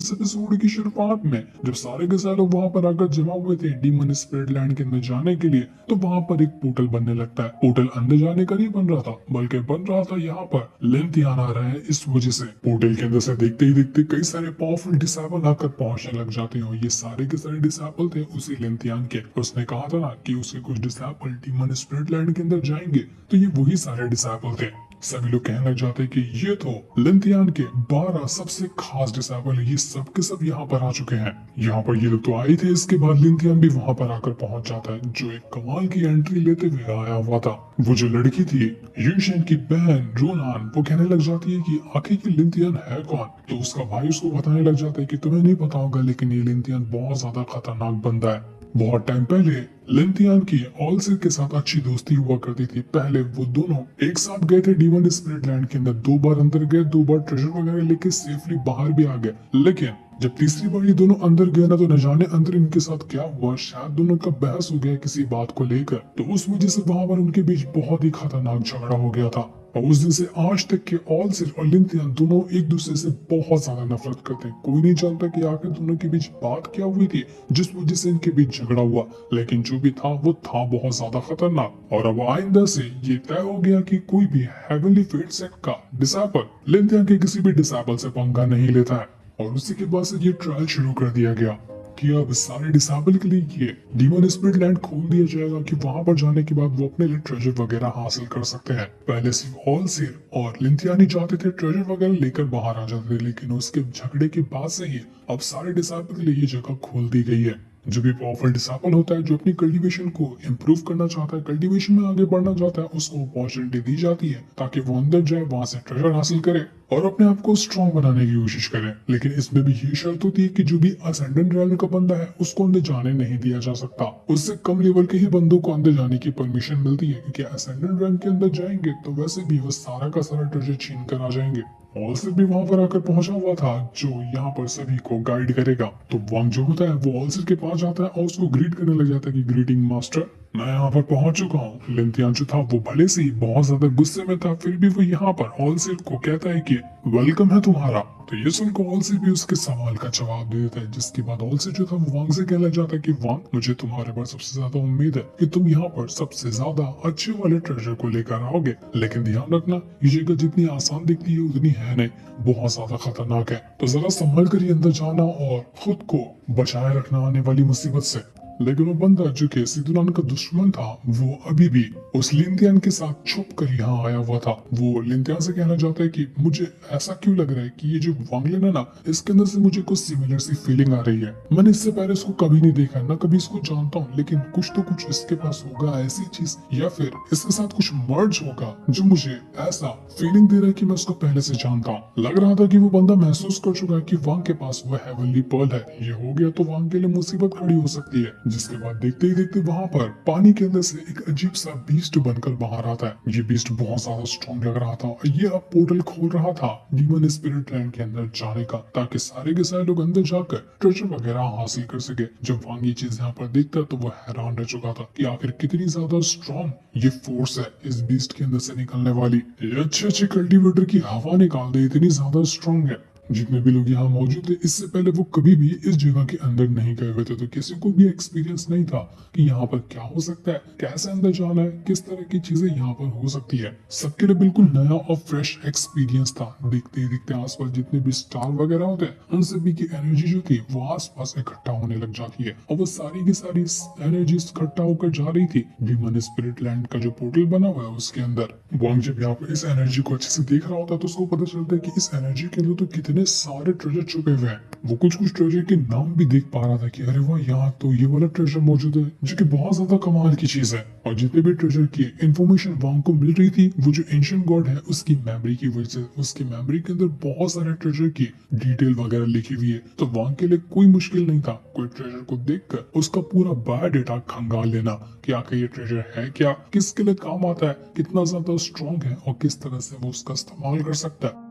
इस एपिसोड की शुरुआत में जब सारे के सारे लोग वहाँ पर आकर जमा हुए थे डीमन स्पिरिट लैंड के अंदर जाने के लिए, तो वहाँ पर एक पोर्टल बनने लगता है। पोर्टल अंदर जाने का नहीं बन रहा था, बल्कि बन रहा था यहाँ पर लेंथियान आ रहे हैं। इस वजह से पोर्टल के अंदर से देखते ही देखते कई सारे पावरफुल डिसेबल आकर पहुंचने लग जाते हैं। ये सारे के सारे डिसेबल थे उसी लेंथियान के। उसने कहा था ना कि उसके कुछ डिसेबल डीमन स्पिरिट लैंड के अंदर जाएंगे, तो ये वही सारे डिसेबल थे। सभी लोग कहने लग जाते हैं कि ये तो लेंथियान के 12 सबसे खास डिसेबल है, ये सब के सब यहाँ पर आ चुके हैं। यहाँ पर ये लोग तो आए थे, इसके बाद लेंथियान भी वहाँ पर आकर पहुंच जाता है, जो एक कमाल की एंट्री लेते हुए आया हुआ था। वो जो लड़की थी यूशेन की बहन रोनान, वो कहने लग जाती है कि आखिर ये लेंथियान है कौन। तो उसका भाई उसको बताने लग जाता है कि तुम्हें नहीं पता होगा, लेकिन ये लेंथियान बहुत ज्यादा खतरनाक बंदा है। बहुत टाइम पहले लेंथियान की ऑलसिर के साथ अच्छी दोस्ती हुआ करती थी। पहले वो दोनों एक साथ गए थे डीमन स्पिरिट लैंड के अंदर, 2 बार अंदर गए, 2 बार ट्रेजर वगैरह लेके सेफली बाहर भी आ गए। लेकिन जब तीसरी बार ये दोनों अंदर गए ना, तो न जाने अंदर इनके साथ क्या हुआ, शायद दोनों का बहस हो गया किसी बात को लेकर। तो उस वजह से वहां पर उनके बीच बहुत ही खतरनाक झगड़ा हो गया था। और उस दिन से आज तक के ऑलसिर और लेंथियान दोनों एक दूसरे से बहुत ज्यादा नफरत करते हैं। कोई नहीं जानता कि आखिर दोनों के बीच बात क्या हुई थी जिस वजह से इनके बीच झगड़ा हुआ, लेकिन जो भी था वो था बहुत ज्यादा खतरनाक। और अब आइंदा से ये तय हो गया कि कोई भी हेवनली फेट सेट का डिसेबल लेंथियान के किसी भी डिसेबल से पंगा नहीं लेता है। और उसी के बाद से ये ट्रायल शुरू कर दिया गया कि अब सारे डिसेबल के लिए ये डीमन स्पिरिट लैंड खोल दिया जाएगा कि वहां पर जाने के बाद वो अपने लिए ट्रेजर वगैरह हासिल कर सकते हैं। पहले सिर्फ ऑलसिर और लेंथियान ही जाते थे ट्रेजर वगैरह लेकर बाहर आ जाते थे, लेकिन उसके झगड़े के बाद से ही अब सारे डिसेबल के लिए ये जगह खोल दी गई है। जो भी पावरफुल डिसेबल होता है, जो अपनी कल्टीवेशन को इम्प्रूव करना चाहता है, कल्टीवेशन में आगे बढ़ना चाहता है, उसको अपॉर्चुनिटी दी जाती है ताकि वो अंदर जाए, वहां से ट्रेजर हासिल करे और अपने आप को स्ट्रॉन्ग बनाने की कोशिश करे। लेकिन इसमें भी ये शर्त होती है कि जो भी असेंडेंट रेल्म का बंदा है उसको अंदर जाने नहीं दिया जा सकता। उससे कम लेवल के ही बंदों को अंदर जाने की परमिशन मिलती है, क्योंकि असेंडेंट रेल्म के अंदर जाएंगे तो वैसे भी वो सारा का सारा ट्रेजर छीन कर आ जाएंगे। ऑलसिर भी वहां पर आकर पहुंचा हुआ था, जो यहाँ पर सभी को गाइड करेगा। तो वांग जो होता है वो ऑलसिर के पास जाता है और उसको ग्रीट करने लग जाता है कि ग्रीटिंग मास्टर, मैं यहाँ पर पहुंच चुका हूँ। लेंथियान जो था वो भले से ही बहुत ज्यादा गुस्से में था, फिर भी वो यहाँ पर ऑलसिर को कहता है कि वेलकम है तुम्हारा। तो ये सुनकर ऑलसिर भी उसके सवाल का जवाब दे देता है, जिसके बाद ऑलसिर जो था वो वांग से कहने लग जाता है कि वांग, मुझे तुम्हारे पर सबसे ज्यादा उम्मीद है कि तुम यहाँ पर सबसे ज्यादा अच्छे वाले ट्रेजर को लेकर आओगे। लेकिन ध्यान रखना, ये जगह जितनी आसान दिखती है उतनी है नहीं, बहुत ज्यादा खतरनाक है। तो जरा संभल कर ही अंदर जाना और खुद को बचाए रखना आने वाली मुसीबत से। लेकिन वो बंदा जो कि सिदुनान का दुश्मन था, वो अभी भी उस लिंथियान के साथ छुप कर यहाँ आया हुआ था। वो लिंथियान से कहना चाहता है कि मुझे ऐसा क्यों लग रहा है कि ये जो वांगलिन है ना, इसके अंदर से मुझे कुछ सिमिलर सी फीलिंग आ रही है। मैंने इससे पहले इसको कभी नहीं देखा, ना कभी इसको जानता हूँ, लेकिन कुछ तो कुछ इसके पास होगा ऐसी चीज, या फिर इसके साथ कुछ मर्ज होगा जो मुझे ऐसा फीलिंग दे रहा है कि मैं उसको पहले से जानता हूँ। लग रहा था कि वो बंदा महसूस कर चुका है कि वांग के पास वो हेवनली पर्ल है। ये हो गया तो वांग के लिए मुसीबत खड़ी हो सकती है। जिसके बाद देखते ही देखते वहां पर पानी के अंदर से एक अजीब सा बीस्ट बनकर बाहर आता है। ये बीस्ट बहुत ज्यादा स्ट्रॉन्ग लग रहा था। ये अब पोर्टल खोल रहा था डीमन स्पिरिट लैंड के अंदर जाने का, ताकि सारे के सारे लोग अंदर जाकर ट्रेजर वगैरह हासिल कर सके। जब वांग ये चीज यहाँ पर देखता तो वो हैरान रह चुका था कि आखिर कितनी ज्यादा स्ट्रॉन्ग ये फोर्स है इस बीस्ट के अंदर से निकलने वाली। ये अच्छे कल्टीवेटर की हवा निकाल दे, इतनी ज्यादा स्ट्रॉन्ग है। जितने भी लोग यहाँ मौजूद थे, इससे पहले वो कभी भी इस जगह के अंदर नहीं गए हुए थे, तो किसी को भी एक्सपीरियंस नहीं था कि यहाँ पर क्या हो सकता है, कैसे अंदर जाना है, किस तरह की चीजें यहाँ पर हो सकती है। सबके लिए बिल्कुल नया और फ्रेश एक्सपीरियंस था। देखते ही देखते आसपास जितने भी स्टार वगैरह होते हैं, उन सभी की एनर्जी जो थी वो आसपास इकट्ठा होने लग जाती है, और वो सारी की सारी एनर्जी इकट्ठा होकर जा रही थी डीमन स्पिरिट लैंड का जो पोर्टल बना हुआ है उसके अंदर। वांग जब यहाँ पर इस एनर्जी को अच्छे से देख रहा होता है, तो उसको पता चलता है कि इस एनर्जी के अंदर तो कितने सारे ट्रेजर छुपे हुए हैं। वो कुछ ट्रेजर के नाम भी देख पा रहा था कि अरे वाह, यहाँ तो ये वाला ट्रेजर मौजूद है, जो कि बहुत ज्यादा कमाल की चीज है। और जितने भी ट्रेजर की इंफॉर्मेशन वांग को मिल रही थी, वो जो एंशिएंट गॉड है उसकी मेमोरी की वजह से, उसकी मेमोरी के अंदर बहुत सारे ट्रेजर की डिटेल वगैरह लिखी हुई है। तो वांग के लिए कोई मुश्किल नहीं था कोई ट्रेजर को देखकर उसका पूरा बायोडेटा खंगाल लेना कि आखिर ये ट्रेजर है क्या, किसके लिए काम आता है, कितना ज्यादा स्ट्रॉन्ग है और किस तरह से वो उसका इस्तेमाल कर सकता है।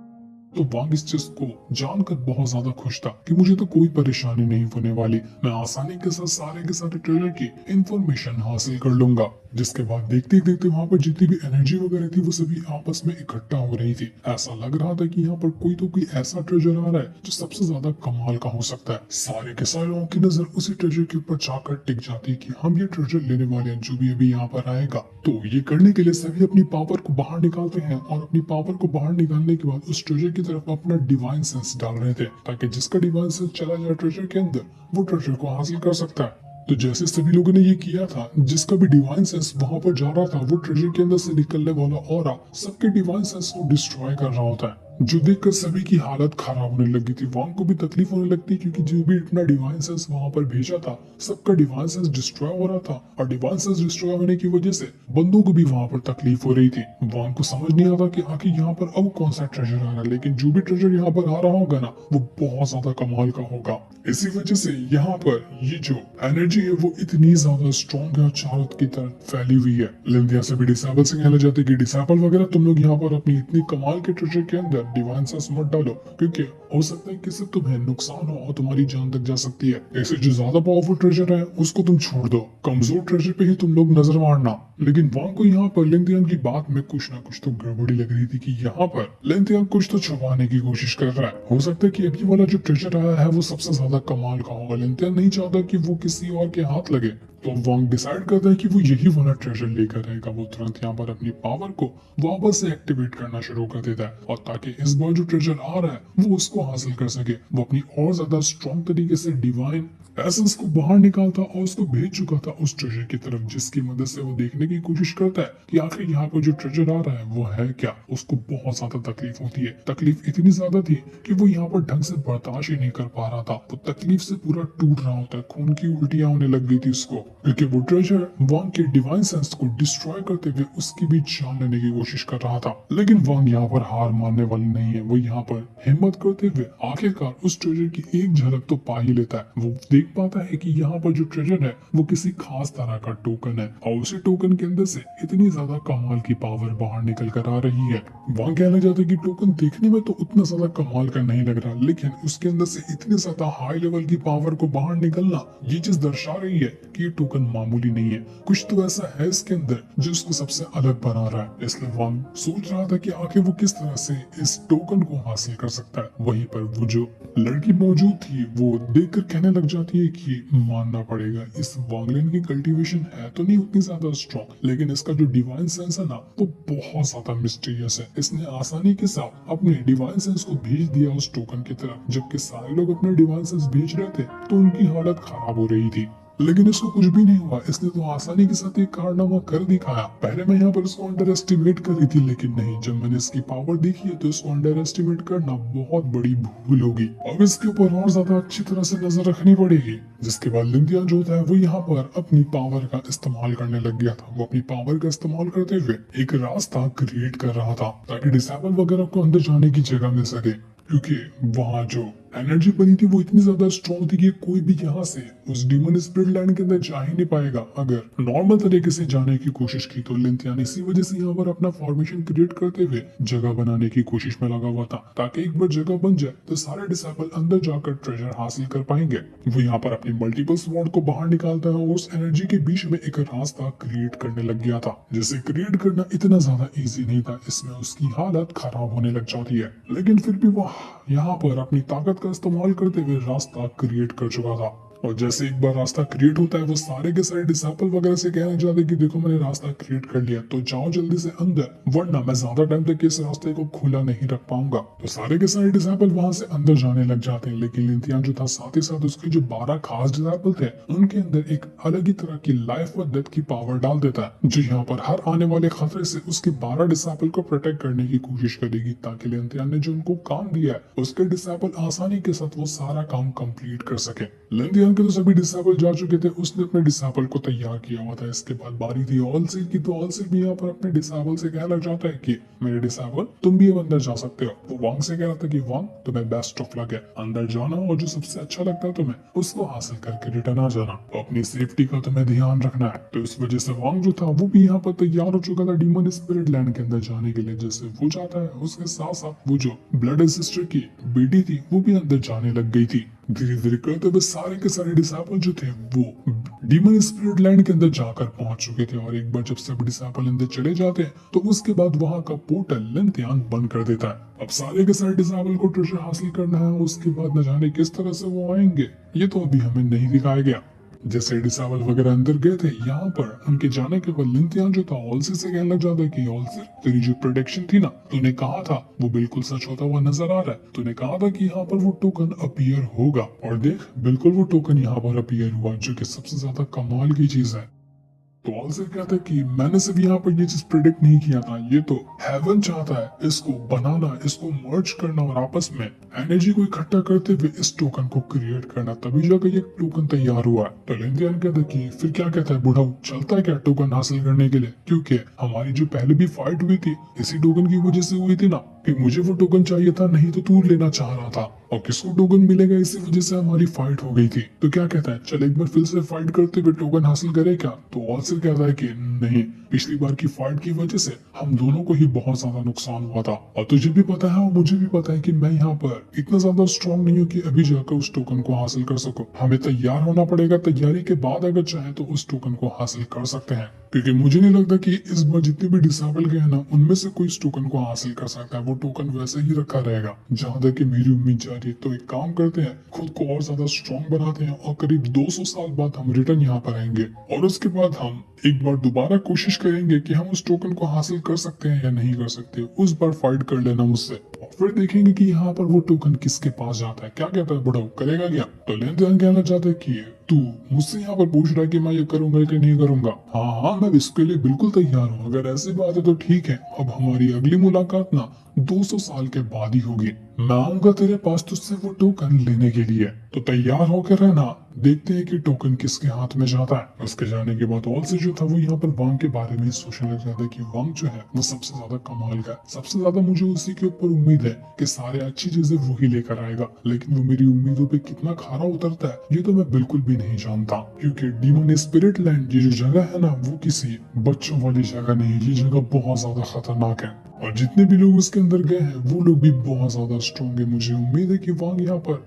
तो वांग इस चीज को जानकर बहुत ज्यादा खुश था कि मुझे तो कोई परेशानी नहीं होने वाली, मैं आसानी के साथ सारे के सारे ट्रेजर की इंफॉर्मेशन हासिल कर लूंगा। जिसके बाद देखते ही देखते वहां पर जितनी भी एनर्जी वगैरह थी वो सभी आपस में इकट्ठा हो रही थी। ऐसा लग रहा था कि यहाँ पर कोई तो कोई ऐसा ट्रेजर आ रहा है जो सबसे ज्यादा कमाल का हो सकता है। सारे के सारे लोगों की नजर उसी ट्रेजर के ऊपर जाकर टिक जाती है कि हम ये ट्रेजर लेने वाले हैं जो भी अभी यहाँ पर आएगा। तो ये करने के लिए सभी अपनी पावर को बाहर निकालते हैं और अपनी पावर को बाहर निकालने के बाद उस ट्रेजर की तरफ अपना डिवाइन सेंस डाल रहे थे, ताकि जिसका डिवाइन सेंस चला जाए ट्रेजर के अंदर वो ट्रेजर को हासिल कर सकता है। तो जैसे सभी लोगों ने ये किया था, जिसका भी डिवाइन सेंस वहां पर जा रहा था वो ट्रेजर के अंदर से निकलने वाला ऑरा सबके डिवाइन सेंस को डिस्ट्रॉय कर रहा होता है, जो देखकर सभी की हालत खराब होने लगी थी। वांग को भी तकलीफ होने लगती क्योंकि जो भी अपना डिवाइन सेंस वहां पर भेजा था सबका डिवाइन सेंस डिस्ट्रॉय हो रहा था और डिवाइन सेंस डिस्ट्रॉय होने की वजह से बंदों को भी वहां पर तकलीफ हो रही थी। वांग को समझ नहीं आता कि आखिर यहाँ पर अब कौन सा ट्रेजर आ रहा है, लेकिन जो भी ट्रेजर यहाँ पर आ रहा होगा ना वो बहुत ज्यादा कमाल का होगा। इसी वजह से यहाँ पर ये जो एनर्जी है वो इतनी ज्यादा स्ट्रॉन्ग है और चारों की तरफ फैली हुई है। लिंदिया से भी डिसेबल से कहना चाहते कि डिसेबल वगैरह तुम लोग यहाँ पर अपनी इतनी कमाल के ट्रेजर के अंदर डिवाइन सेंस मत डालो, क्योंकि हो सकता है कि इससे तुम्हें नुकसान हो और तुम्हारी जान तक जा सकती है। ऐसे जो ज्यादा पावरफुल ट्रेजर है उसको तुम छोड़ दो, कमजोर ट्रेजर पे ही तुम लोग नजर मारना। लेकिन वांग को यहाँ पर लिंदियन की बात में कुछ ना कुछ तो गड़बड़ी लग रही थी कि यहाँ पर लिंदियन कुछ तो छुपाने की कोशिश कर रहा है। हो सकता है कि अभी वाला जो ट्रेजर आया है वो सबसे ज्यादा कमाल का होगा। लिंदियन नहीं चाहता कि वो किसी और के हाथ लगे, तो वांग डिसाइड करता है कि वो यही वाला ट्रेजर लेकर रहेगा। वो तुरंत यहाँ पर अपनी पावर को वापस से एक्टिवेट करना शुरू कर देता है और ताकि इस बार जो ट्रेजर आ रहा है वो उसको हासिल कर सके, वो अपनी और ज्यादा स्ट्रॉन्ग तरीके से डिवाइन एसेंस को बाहर निकालता और उसको भेज चुका था उस ट्रेजर की तरफ, जिसकी मदद से वो देखने की कोशिश करता है कि आखिर यहाँ पर जो ट्रेजर आ रहा है वो है क्या। उसको बहुत ज्यादा तकलीफ होती है, तकलीफ इतनी ज्यादा थी कि वो यहाँ पर ढंग से बर्दाश्त ही नहीं कर पा रहा था। वो तकलीफ से पूरा टूट रहा होता है, खून की उल्टियां होने लग गई थी उसको, क्योंकि वो ट्रेजर वांग के डिवाइन सेंस को डिस्ट्रॉय करते हुए उसकी भी जान लेने की कोशिश कर रहा था। लेकिन वांग यहाँ पर हार मानने वाली नहीं है। वो यहाँ पर हिम्मत करते हुए आखिरकार उस ट्रेजर की एक झलक तो पा ही लेता है। वो देख पाता है कि यहाँ पर जो ट्रेजर है वो किसी खास तरह का टोकन है और उसी टोकन के अंदर से इतनी ज्यादा कमाल की पावर बाहर निकल कर आ रही है। वहां कहना चाहते कि टोकन देखने में तो उतना ज्यादा कमाल का नहीं लग रहा, लेकिन उसके अंदर से इतनी ज्यादा हाई लेवल की पावर को बाहर निकलना ये चीज दर्शा रही है कि ये टोकन मामूली नहीं है। कुछ तो ऐसा है इसके अंदर जो उसको सबसे अलग बना रहा है। इसलिए वांग सोच रहा था कि आखिर वो किस तरह से इस टोकन को हासिल कर सकता है। वहीं पर वो जो लड़की मौजूद थी वो देखकर कहने लग जाती है कि मानना पड़ेगा इस वांगलिन की कल्टीवेशन है तो नहीं उतनी ज्यादा स्ट्रॉन्ग, लेकिन इसका जो डिवाइन सेंस है ना वो बहुत ज्यादा मिस्टीरियस है। इसने आसानी के साथ अपने डिवाइन सेंस को भेज दिया उस टोकन की तरफ, जबकि सारे लोग अपने डिवाइन सेंस भेज रहे थे तो उनकी हालत खराब हो रही थी। लेकिन इसको कुछ भी नहीं हुआ, इसने तो आसानी के साथ एक कारनामा कर दिखाया। पहले मैं यहाँ पर इसको अंडर एस्टिमेट कर रही थी, लेकिन नहीं, जब मैंने इसकी पावर देखी है तो इसको अंडर एस्टिमेट करना बहुत बड़ी भूल होगी। अब इसके ऊपर और ज्यादा अच्छी तरह से नजर रखनी पड़ेगी। जिसके बाद लिंदिया जो था वो यहाँ पर अपनी पावर का इस्तेमाल करने लग गया था। वो अपनी पावर का इस्तेमाल करते हुए एक रास्ता क्रिएट कर रहा था ताकि डिसेबल वगैरह को अंदर जाने की जगह मिल सके, क्योंकि वहाँ जो एनर्जी बनी थी वो इतनी ज्यादा स्ट्रॉन्ग थी कि कोई भी यहाँ से उस डीमन स्पिरिट लैंड के अंदर जा ही नहीं पाएगा। अगर नॉर्मल तरीके से जाने की कोशिश की तो लिंथिया ने इसी वजह से यहाँ पर अपना फॉर्मेशन क्रिएट करते हुए जगह बनाने की कोशिश में लगा हुआ था, ताकि एक बार जगह बन जाए तो सारे डिसेबल अंदर जाकर ट्रेजर हासिल कर पाएंगे। वो यहाँ पर अपनी मल्टीपल स्वॉर्ड को बाहर निकालता है और उस एनर्जी के बीच में एक रास्ता क्रिएट करने लग गया था, जिसे क्रिएट करना इतना ज्यादा इजी नहीं था। इसमें उसकी हालत खराब होने लग जाती है, लेकिन फिर भी वो यहाँ पर अपनी ताकत का इस्तेमाल करते हुए रास्ता क्रिएट कर चुका था। और जैसे एक बार रास्ता क्रिएट होता है वो सारे के सारे डिसेबल वगैरह से कहना चाहते कि देखो मैंने रास्ता क्रिएट कर लिया, तो जाओ जल्दी से अंदर, वरना मैं ज्यादा टाइम तक इस रास्ते को खुला नहीं रख पाऊंगा। तो सारे के सारे डिसेबल वहां से अंदर जाने लग जाते हैं, लेकिन लिंथियान जो था साथ ही साथ उसके जो 12 खास डिसेबल थे उनके अंदर एक अलग ही तरह की लाइफ और डेथ की पावर डाल देता है, जो यहाँ पर हर आने वाले खतरे से उसके 12 डिसेबल को प्रोटेक्ट करने की कोशिश करेगी, ताकि लिंथियान ने जो उनको काम दिया है उसके डिसेबल आसानी के साथ वो सारा काम कंप्लीट कर सके। लिंथियान के तो सभी डिसेबल जा चुके थे, उसने अपने डिसेबल को तैयार किया हुआ था। इसके बाद बारी थी ऑलसिल की, तो ऑलसिल भी यहाँ पर अपने डिसेबल से कहने लग जाता है कि मेरे डिसेबल तुम भी अब अंदर जा सकते हो। वो वांग से कह रहा था कि वांग तुम्हें बेस्ट ऑफ लक है, अंदर जाना और जो सबसे अच्छा लगता है तुम्हें उसको हासिल करके रिटर्न आ जाना, अपनी सेफ्टी का तुम्हें ध्यान रखना है। तो इस वजह से वांग जो था वो भी यहाँ पर तैयार हो चुका था डीमन स्पिरिट लैंड के अंदर जाने के लिए। जैसे वो जाता है उसके साथ साथ वो जो ब्लड सिस्टर की बेटी थी वो भी अंदर जाने लग गई थी। धीरे धीरे करते हुए सारे के सारे डिसाइपल जो थे वो डीमन स्पिरिट लैंड के अंदर जाकर पहुंच चुके थे। और एक बार जब सब डिसाइपल अंदर चले जाते हैं तो उसके बाद वहां का पोर्टल लिनथियान बंद कर देता है। अब सारे के सारे डिसाइपल को ट्रेजर हासिल करना है, उसके बाद न जाने किस तरह से वो आएंगे ये तो अभी हमें नहीं दिखाया गया। जैसे डिसाइपल वगैरह अंदर गए थे, यहाँ पर उनके जाने के बाद लिनथियान जो था ऑल्सिर से कहने लग जाता है कि ऑल्सिर, तेरी जो प्रोडिक्शन थी ना, तूने कहा था वो बिल्कुल सच होता हुआ नजर आ रहा है। तूने कहा था कि यहाँ पर वो टोकन अपीयर होगा और देख बिल्कुल वो टोकन यहाँ पर अपीयर हुआ, जो कि सबसे ज्यादा कमाल की चीज है। तो ऑल्सिर कहता है कि मैंने सिर्फ यहाँ पर ये चीज प्रिडिक्ट नहीं किया था, ये तो हेवन चाहता है इसको बनाना, इसको मर्ज करना और आपस में एनर्जी को इकट्ठा करते हुए इस टोकन को क्रिएट करना, तभी जाकर ये टोकन तैयार हुआ है। तो लिनथियान कहता है कि फिर क्या कहता है बुढ़ाऊ, चलता है क्या टोकन हासिल करने के लिए? क्योंकि हमारी जो पहले भी फाइट हुई थी इसी टोकन की वजह से हुई थी ना, कि मुझे वो टोकन चाहिए था, नहीं तो तू लेना चाह रहा था, और किसको टोकन मिलेगा इसी वजह से हमारी फाइट हो गई थी। तो क्या कहता है चल एक बार फिर से फाइट करते हुए टोकन हासिल करे क्या? तो ऑल्सिर कहता है कि नहीं, पिछली बार की फाइट की वजह से हम दोनों को ही बहुत ज्यादा नुकसान हुआ था, और तुझे भी पता है और मुझे भी पता है कि मैं यहाँ पर इतना ज्यादा स्ट्रॉन्ग नहीं हूँ कि अभी जाकर उस टोकन को हासिल कर सकूं। हमें तैयार होना पड़ेगा, तैयारी के बाद अगर चाहे तो उस टोकन को हासिल कर सकते हैं, क्योंकि मुझे नहीं लगता कि इस बार जितने भी डिसाइपल गए हैं ना उनमें से कोई इस टोकन को हासिल कर सकता है। वो टोकन वैसे ही रखा रहेगा। जहाँ तक कि मेरी उम्मीद जा रही है, तो एक काम करते हैं, खुद को और ज्यादा स्ट्रॉन्ग बनाते हैं और करीब 200 साल बाद हम रिटर्न यहाँ पर आएंगे, और उसके बाद हम एक बार दोबारा कोशिश करेंगे कि हम उस टोकन को हासिल कर सकते हैं या नहीं कर सकते। उस बार फाइट कर लेना मुझसे, और फिर देखेंगे कि यहाँ पर वो टोकन किसके पास जाता है। क्या कहता है बुढ़ाऊ, करेगा क्या? तो लिनथियान कहना चाहता है कि तू मुझसे यहाँ पर पूछ रहा है कि मैं ये करूंगा कि नहीं करूंगा। हाँ हाँ, मैं इसके लिए बिल्कुल तैयार हूँ। अगर ऐसी बात है तो ठीक है, अब हमारी अगली मुलाकात ना 200 साल के बाद ही होगी। मैं आऊंगा तेरे पास तुझसे वो टोकन लेने के लिए, तो तैयार होकर रहना। देखते हैं कि टोकन किसके हाथ में जाता है। उसके जाने के बाद ऑल्सिर जो था वो यहाँ पर वांग के बारे में सोचने लग जाता है कि वांग जो है वो सबसे ज्यादा कमाल का है, सबसे ज्यादा मुझे उसी के ऊपर उम्मीद है कि सारे अच्छी चीजें वो ही लेकर आएगा। लेकिन वो मेरी उम्मीदों पे कितना खरा उतरता है ये तो मैं बिल्कुल भी नहीं जानता, क्योंकि डीमन स्पिरिट लैंड ये जो जगह है ना वो किसी बच्चों वाली जगह नहीं, ये जगह बहुत ज्यादा खतरनाक है, और जितने भी लोग उसके अंदर गए हैं वो लोग भी बहुत ज्यादा स्ट्रॉन्ग है। मुझे उम्मीद है कि वांग यहाँ पर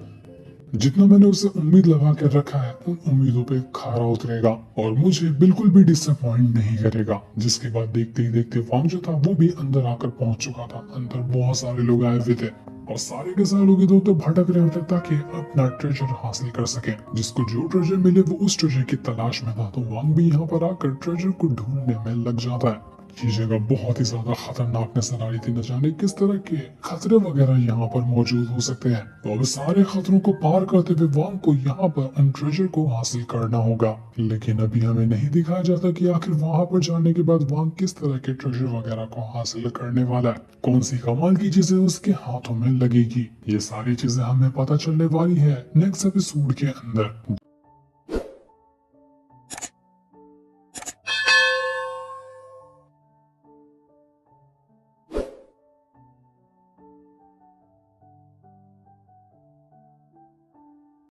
जितना मैंने उससे उम्मीद लगा कर रखा है उन उम्मीदों पे खरा उतरेगा और मुझे बिल्कुल भी डिसअपॉइंट नहीं करेगा। जिसके बाद देखते ही देखते वांग जो था वो भी अंदर आकर पहुंच चुका था। अंदर बहुत सारे लोग आए हुए थे और सारे के सारे लोग इधर उधर भटक रहे होते ताकि अपना ट्रेजर हासिल कर सके। जिसको जो ट्रेजर मिले वो उस ट्रेजर की तलाश में था, तो वांग भी यहाँ पर आकर ट्रेजर को ढूंढने में लग जाता है। ये जगह बहुत ही ज्यादा खतरनाक नजर आ रही थी, न जाने किस तरह के खतरे वगैरह यहाँ पर मौजूद हो सकते हैं। तो अब सारे खतरों को पार करते हुए वांग को यहाँ पर उन ट्रेजर को हासिल करना होगा। लेकिन अभी हमें नहीं दिखाया जाता कि आखिर वहां पर जाने के बाद वांग किस तरह के ट्रेजर वगैरह को हासिल करने वाला है, कौन सी कमाल की चीजें उसके हाथों में लगेगी। ये सारी चीजें हमें पता चलने वाली है नेक्स्ट एपिसोड के अंदर।